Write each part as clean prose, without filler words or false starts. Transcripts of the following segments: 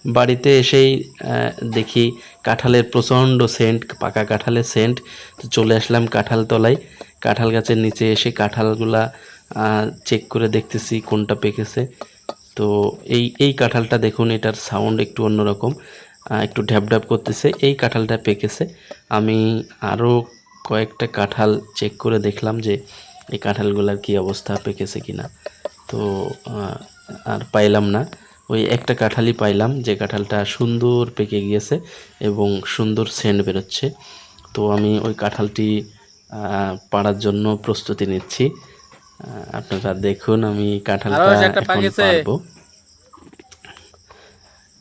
বাড়িতে এসেই দেখি কাঁঠালের প্রচণ্ড সেন্ট, পাকা কাঁঠালের সেন্ট। তো চলে আসলাম কাঁঠাল তলায়, কাঁঠাল গাছের নিচে এসে কাঁঠালগুলা চেক করে দেখতেছি কোনটা পেকেছে। তো এই কাঁঠালটা দেখুন, এটার সাউন্ড একটু অন্যরকম, একটু ঢ্যাপ ঢ্যাপ করতেছে। এই কাঁঠালটা পেকেছে। আমি আরও কয়েকটা কাঁঠাল চেক করে দেখলাম যে এই কাঁঠালগুলার কী অবস্থা, পেকেছে কিনা। তো আর পাইলাম না, ওই একটা কাঁঠালই পাইলাম যে কাঁঠালটা সুন্দর পেকে গিয়েছে এবং সুন্দর সেন্ট বেরোচ্ছে। তো আমি ওই কাঁঠালটি পাড়ার জন্য প্রস্তুতি নিচ্ছি। আপনারা দেখুন, আমি কাঁঠালটা এখন পারবো।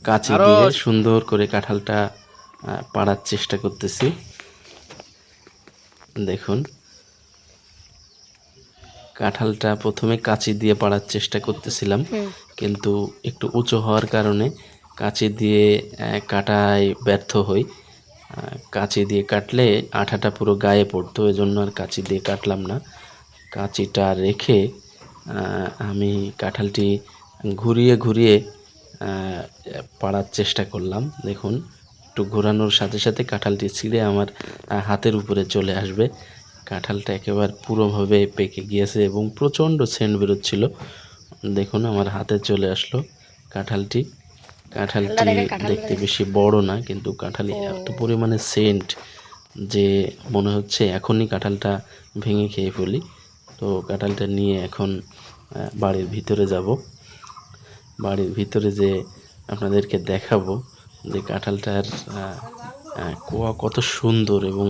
কাঁচি দিয়ে সুন্দর করে কাঁঠালটা পাড়ার চেষ্টা করতেছি। দেখুন, কাঁঠালটা প্রথমে কাঁচি দিয়ে পাড়ার চেষ্টা করতেছিলাম, কিন্তু একটু উঁচু হওয়ার কারণে কাঁচি দিয়ে কাটায় ব্যর্থ হই। কাঁচি দিয়ে কাটলে আঠাটা পুরো গায়ে পড়তো, এজন্য আর কাঁচি দিয়ে কাটলাম না। কাঁচিটা রেখে আমি কাঁঠালটি ঘুরিয়ে ঘুরিয়ে পাড়ার চেষ্টা করলাম। দেখুন, একটু ঘোরানোর সাথে সাথে কাঁঠালটি ছিঁড়ে আমার হাতের উপরে চলে আসবে। কাঁঠালটা একেবারে পুরোভাবে পেকে গিয়েছে এবং প্রচণ্ড সেন্ট বেরোচ্ছিল। দেখুন, আমার হাতে চলে আসলো কাঁঠালটি। কাঁঠালটি দেখতে বেশি বড় না, কিন্তু কাঁঠালে এত পরিমাণে সেন্ট যে মনে হচ্ছে এখনই কাঁঠালটা ভেঙে খেয়ে ফেলি। তো কাঁঠালটা নিয়ে এখন বাড়ির ভিতরে যাব। বাড়ির ভিতরে যে আপনাদেরকে দেখাবো যে কাঁঠালটার কোয়া কত সুন্দর এবং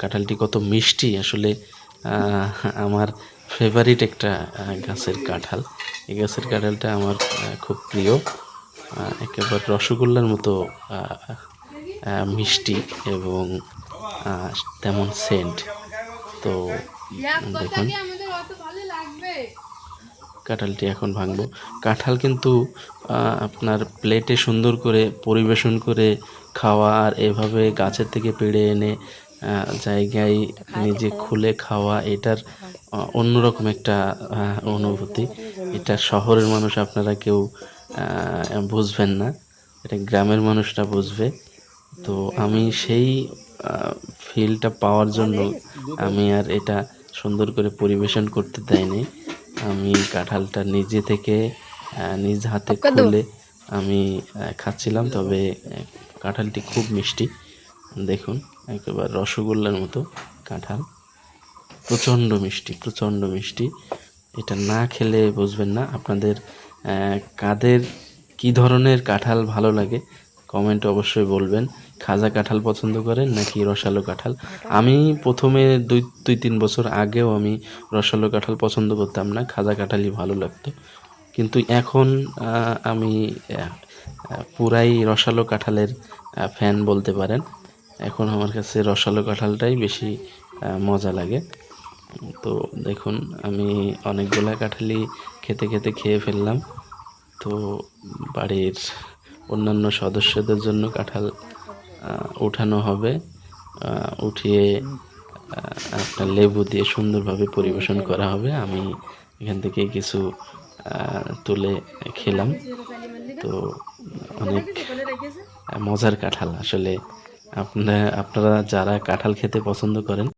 কাঁঠালটি কত মিষ্টি। আসলে আমার ফেভারিট একটা গাছের কাঁঠাল। এই গাছের কাঁঠালটা আমার খুব প্রিয়, একেবারে রসগোল্লার মতো মিষ্টি এবং তেমন সেন্ট। তো দেখুন, কাঁঠালটি এখন ভাঙবো। কাঁঠাল কিন্তু আপনার প্লেটে সুন্দর করে পরিবেশন করে খাওয়া আর এভাবে গাছের থেকে পেড়ে এনে জায়গায় নিজে খুলে খাওয়া, এটার অন্যরকম একটা অনুভূতি। এটা শহরের মানুষ আপনারা কেউ বুঝবেন না, এটা গ্রামের মানুষরা বুঝবে। তো আমি সেই ফিলটা পাওয়ার জন্য আমি আর এটা সুন্দর করে পরিবেশন করতে দেয়নি। আমি কাঁঠালটা নিজে থেকে নিজ হাতে খুলে আমি খাচ্ছিলাম। তবে কাঁঠালটি খুব মিষ্টি। দেখুন, একেবারে রসগোল্লার মতো কাঁঠাল, প্রচণ্ড মিষ্টি, প্রচণ্ড মিষ্টি। এটা না খেলে বুঝবেন না। আপনাদের কাদের কী ধরনের কাঁঠাল ভালো লাগে কমেন্টে অবশ্যই বলবেন। খাজা কাঁঠাল পছন্দ করেন নাকি রসালো কাঁঠাল? আমি প্রথমে 2-3 বছর আগেও আমি রসালো কাঁঠাল পছন্দ করতাম না, খাজা কাঁঠালই ভালো লাগতো। কিন্তু এখন আমি পুরাই রসালো কাঁঠালের ফ্যান বলতে পারেন। এখন আমার কাছে রসালো কাঁঠালটাই বেশি মজা লাগে। তো দেখুন, আমি অনেকগুলা কাঁঠালই খেয়ে ফেললাম। তো বাড়ির অন্যান্য সদস্যদের জন্য কাঁঠাল উঠানো হবে। উঠিয়ে আপনার লেবু দিয়ে সুন্দরভাবে পরিবেশন করা হবে। আমি এখান থেকে কিছু তুলে খেলাম। তো অনেক মজার কাঁঠাল আসলে। আপনারা যারা কাঁঠাল খেতে পছন্দ করেন